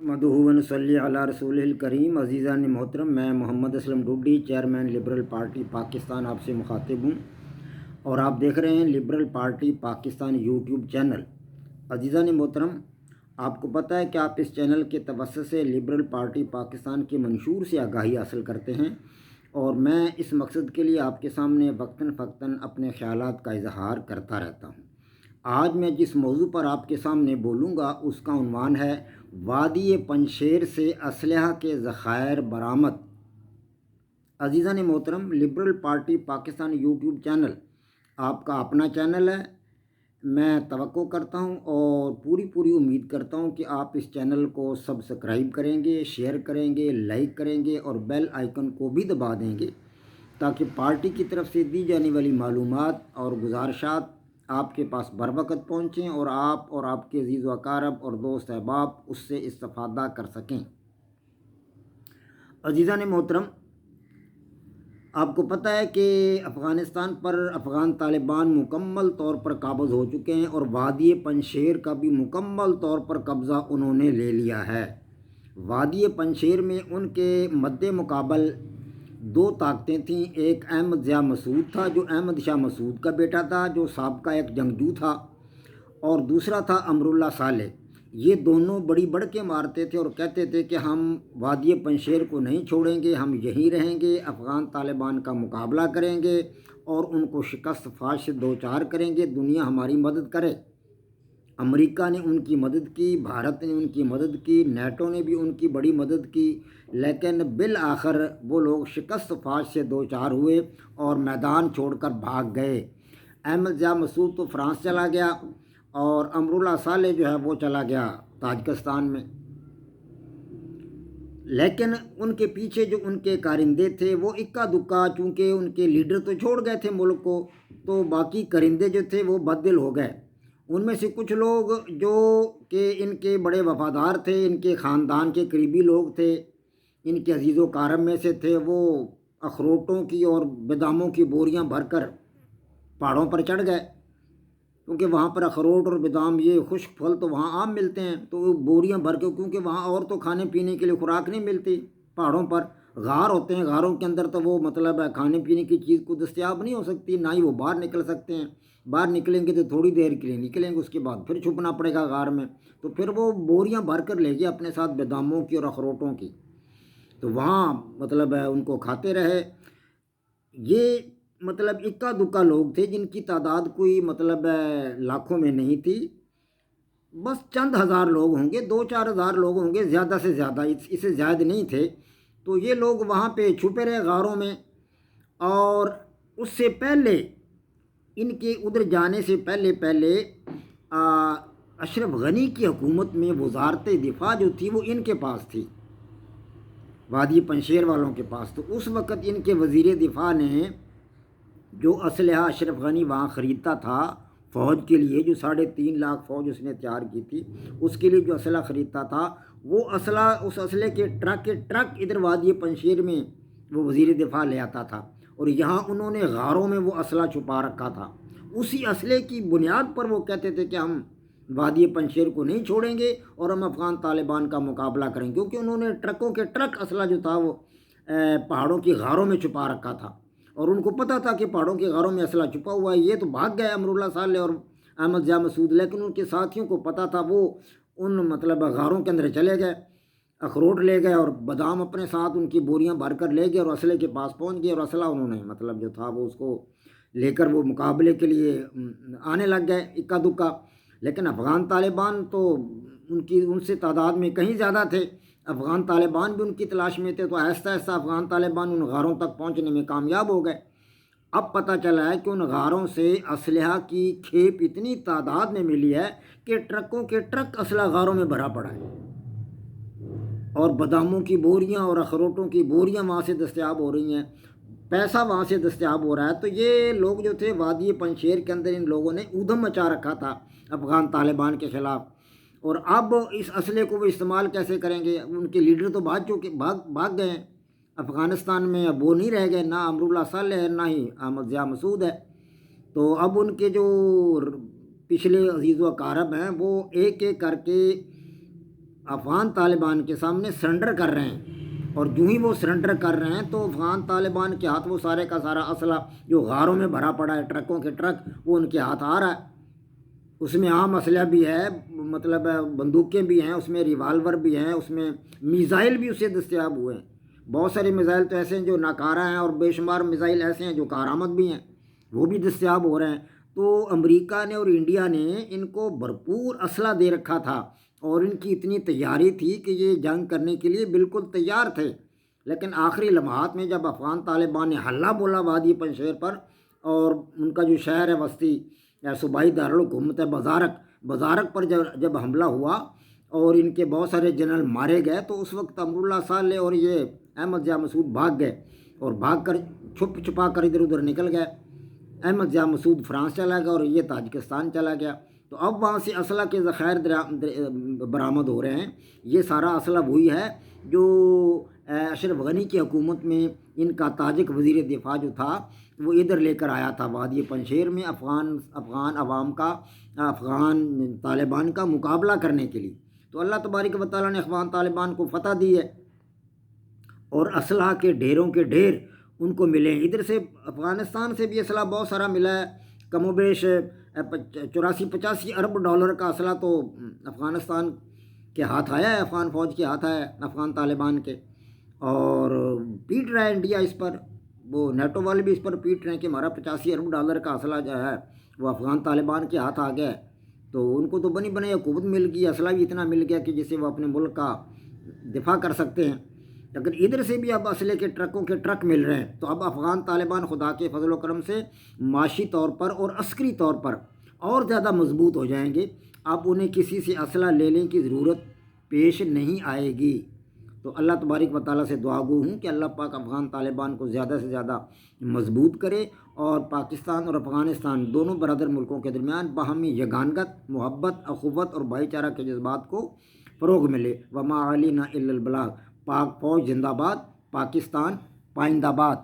मदहू व नसल्ली अला रसूलिल करीम। अज़ीज़ान मोहतरम, मैं Mohammad Aslam Duddy, chairman Liberal Party Pakistan आपसे मुखातिब हूँ और आप देख रहे हैं Liberal Party Pakistan YouTube channel. अज़ीज़ान मोहतरम, आपको पता है कि आप इस चैनल के तवस्सुत से लिबरल पार्टी पाकिस्तान के मंशूर से आगाही हासिल करते हैं और मैं इस मकसद के लिए आपके सामने वक्तन फ़क्तन अपने ख़यालात का इजहार करता रहता हूँ। आज मैं जिस मौजू पर आपके सामने बोलूँगा उसका उन्वान है वादी पंजशेर से असलहा के ज़खायर बरामद। अज़ीज़ान मोहतरम, liberal Party Pakistan YouTube channel आपका अपना चैनल है। मैं तवक्को करता हूं और पूरी उम्मीद करता हूं कि आप इस चैनल को सब्सक्राइब करेंगे, शेयर करेंगे, लाइक करेंगे और बेल आइकन को भी दबा देंगे ताकि पार्टी की तरफ से दी जाने वाली मालूमात और गुजारिशात आपके पास बर वक़्त पहुँचें और आप और आपके अज़ीज़ व अक़ारब और दोस्त अहबाब उससे इस्तिफ़ादा कर सकें। अज़ीज़ान मोहतरम, आपको पता है कि अफ़गानिस्तान पर अफ़गान तालिबान मुकम्मल तौर पर काबज़ हो चुके हैं और वादी पंजशेर का भी मुकम्मल तौर पर कब्ज़ा उन्होंने ले लिया है। वादी पंजशेर में उनके मद्दे मुकाबल दो ताकतें थीं। एक अहमद ज़िया मसूद था जो अहमद शाह मसूद का बेटा था, जो साबका एक जंगजू था, और दूसरा था अमरुल्लाह साले। ये दोनों बड़ी बढ़ के मारते थे और कहते थे कि हम वादी पंजशेर को नहीं छोड़ेंगे, हम यहीं रहेंगे, अफ़गान तालिबान का मुकाबला करेंगे और उनको शिकस्त फाश से दो चार करेंगे, दुनिया हमारी मदद करे। अमेरिका ने उनकी मदद की, भारत ने उनकी मदद की, नेटो ने भी उनकी बड़ी मदद की, लेकिन बिल आखिर वो लोग शिकस्त फाश से दो चार हुए और मैदान छोड़कर भाग गए। अहमद ज़िया मसूद तो फ्रांस चला गया और अमरुल्लाह साले जो है वो चला गया ताजिकिस्तान में। लेकिन उनके पीछे जो उनके कारिंदे थे वो इक्का दुक्का, चूँकि उनके लीडर तो छोड़ गए थे मुल्क को, तो बाकी करिंदे जो थे वो बददिल हो गए। उनमें से कुछ लोग जो कि इनके बड़े वफ़ादार थे, इनके ख़ानदान के करीबी लोग थे, इनके अजीज़ व कारब में से थे, वो अखरोटों की और बादामों की बोरियां भरकर पहाड़ों पर चढ़ गए, क्योंकि वहाँ पर अखरोट और बादाम ये खुश्क फल तो वहाँ आम मिलते हैं, तो वो बोरियां भर के, क्योंकि वहाँ और तो खाने पीने के लिए खुराक नहीं मिलती। पहाड़ों पर गार होते हैं, गारों के अंदर तो वो मतलब है खाने पीने की चीज़ को दस्तयाब नहीं हो सकती, ना ही वो बाहर निकल सकते हैं। बाहर निकलेंगे तो थोड़ी देर के लिए निकलेंगे, उसके बाद फिर छुपना पड़ेगा गार में। तो फिर वो बोरियां भर कर ले गए अपने साथ बादामों की और अखरोटों की, तो वहाँ मतलब है उनको खाते रहे। ये मतलब इक्का दुक्का लोग थे जिनकी तादाद कोई मतलब लाखों में नहीं थी, बस चंद हज़ार लोग होंगे, दो चार हज़ार लोग होंगे, ज़्यादा से ज़्यादा, इससे ज़्यादा नहीं थे। तो ये लोग वहाँ पे छुपे रहे गारों में। और उससे पहले, इनके उधर जाने से पहले पहले अशरफ गनी की हुकूमत में वजारत दिफा जो थी वो इनके पास थी, वादी पंजशेर वालों के पास। तो उस वक़्त इनके वज़ीर दिफा ने जो असलहा अशरफ गनी वहाँ ख़रीदता था फ़ौज के लिए, जो 3.5 लाख फ़ौज उसने तैयार की थी, उसके लिए जो असला ख़रीदता था, वो असला, उस असले के ट्रक इधर वादी पंजशेर में वो वज़ीर दिफा ले आता था और यहाँ उन्होंने गारों में वो असला छुपा रखा था। उसी असले की बुनियाद पर वो कहते थे कि हम वादी पंजशेर को नहीं छोड़ेंगे और हम अफ़गान तालिबान का मुकाबला करेंगे, क्योंकि उन्होंने ट्रकों के ट्रक असला जो था वो पहाड़ों की गारों में छुपा रखा था और उनको पता था कि पहाड़ों के गारों में असला छुपा हुआ है। ये तो भाग गए अमरुल्लाह साले और अहमद ज़िया मसूद, लेकिन उनके साथियों को पता था, वो उन मतलब गारों के अंदर चले गए, अखरोट ले गए और बादाम अपने साथ उनकी बोरियां भर कर ले गए और असले के पास पहुंच गए और असला उन्होंने मतलब जो था वो उसको लेकर वो मुकाबले के लिए आने लग गए इक्का दुक्का। लेकिन अफ़गान तालिबान तो उनकी उनसे तादाद में कहीं ज़्यादा थे, अफ़गान तालिबान भी उनकी तलाश में थे, तो आहिस्ता आहिस्ता अफ़गान तालिबान उन गारों तक पहुंचने में कामयाब हो गए। अब पता चला है कि उन गारों से असलहा की खेप इतनी तादाद में मिली है कि ट्रकों के ट्रक असला गारों में भरा पड़ा है और बादामों की बोरियां और अखरोटों की बोरियां वहाँ से दस्तयाब हो रही हैं, पैसा वहाँ से दस्तयाब हो रहा है। तो ये लोग जो थे वादी पंजशेर के अंदर, इन लोगों ने ऊधम मचा रखा था अफ़गान तालिबान के ख़िलाफ़। और अब इस असले को वो इस्तेमाल कैसे करेंगे? उनके लीडर तो भाग गए हैं अफ़गानिस्तान में, अब वो नहीं रह गए, ना अमरुल्लाह साले है, ना ही अहमद ज़िया मसूद है। तो अब उनके जो पिछले अजीज़ व अक़ारब हैं वो एक एक करके افغان طالبان کے سامنے سرنڈر کر رہے ہیں، اور جو ہی وہ سرنڈر کر رہے ہیں تو افغان طالبان کے ہاتھ وہ سارے کا سارا اسلحہ جو غاروں میں بھرا پڑا ہے، ٹرکوں کے ٹرک، وہ ان کے ہاتھ آ رہا ہے۔ اس میں عام اسلحہ بھی ہے، مطلب بندوقیں بھی ہیں، اس میں ریوالور بھی ہیں، اس میں میزائل بھی اسے دستیاب ہوئے ہیں۔ بہت سارے میزائل تو ایسے ہیں جو ناکارہ ہیں، اور بے شمار میزائل ایسے ہیں جو کارآمد بھی ہیں، وہ بھی دستیاب ہو رہے ہیں۔ تو امریکہ نے اور انڈیا نے ان کو بھرپور اسلحہ دے رکھا تھا، اور ان کی اتنی تیاری تھی کہ یہ جنگ کرنے کے لیے بالکل تیار تھے۔ لیکن آخری لمحات میں جب افغان طالبان نے حلہ بولا وادی پنشیر پر، اور ان کا جو شہر ہے وسطی یا صوبائی دارالحکومت ہے بازارک پر جب حملہ ہوا اور ان کے بہت سارے جنرل مارے گئے، تو اس وقت امراللہ صالح اور یہ احمد ضیاء مسعود بھاگ گئے، اور بھاگ کر چھپا کر ادھر ادھر نکل گئے۔ احمد ضیاء مسعود فرانس چلا گیا اور یہ تاجکستان چلا گیا۔ تو اب وہاں سے اسلحہ کے ذخائر برآمد ہو رہے ہیں۔ یہ سارا اسلحہ وہی ہے جو اشرف غنی کی حکومت میں ان کا تاجک وزیر دفاع جو تھا وہ ادھر لے کر آیا تھا وادی پنشیر میں، افغان عوام کا، افغان طالبان کا مقابلہ کرنے کے لیے۔ تو اللہ تبارک و تعالیٰ نے افغان طالبان کو فتح دی ہے، اور اسلحہ کے ڈھیروں کے ڈھیر ان کو ملے ہیں۔ ادھر سے افغانستان سے بھی اسلحہ بہت سارا ملا ہے، کم و بیش 84-85 ارب ڈالر کا اسلحہ تو افغانستان کے ہاتھ آیا ہے، افغان فوج کے ہاتھ آیا ہے، افغان طالبان کے، اور پیٹ رہا ہے انڈیا اس پر، وہ نیٹو والے بھی اس پر پیٹ رہے ہیں کہ ہمارا 85 ارب ڈالر کا اسلحہ جو ہے وہ افغان طالبان کے ہاتھ آ گیا ہے۔ تو ان کو تو بنی بنائی حکومت مل گئی، اسلحہ بھی اتنا مل گیا کہ جس سے وہ اپنے ملک کا دفاع کر سکتے ہیں۔ لیکن ادھر سے بھی اب اسلحے کے ٹرکوں کے ٹرک مل رہے ہیں۔ تو اب افغان طالبان خدا کے فضل و کرم سے معاشی طور پر اور عسکری طور پر اور زیادہ مضبوط ہو جائیں گے۔ اب انہیں کسی سے اسلحہ لینے کی ضرورت پیش نہیں آئے گی۔ تو اللہ تبارک و تعالیٰ سے دعا گو ہوں کہ اللہ پاک افغان طالبان کو زیادہ سے زیادہ مضبوط کرے، اور پاکستان اور افغانستان دونوں برادر ملکوں کے درمیان باہمی یگانگت، محبت، اخوت اور بھائی چارہ کے جذبات کو فروغ ملے۔ وما علینا الا البلاغ۔ پاک فوج زندہ باد، پاکستان پائندہ باد۔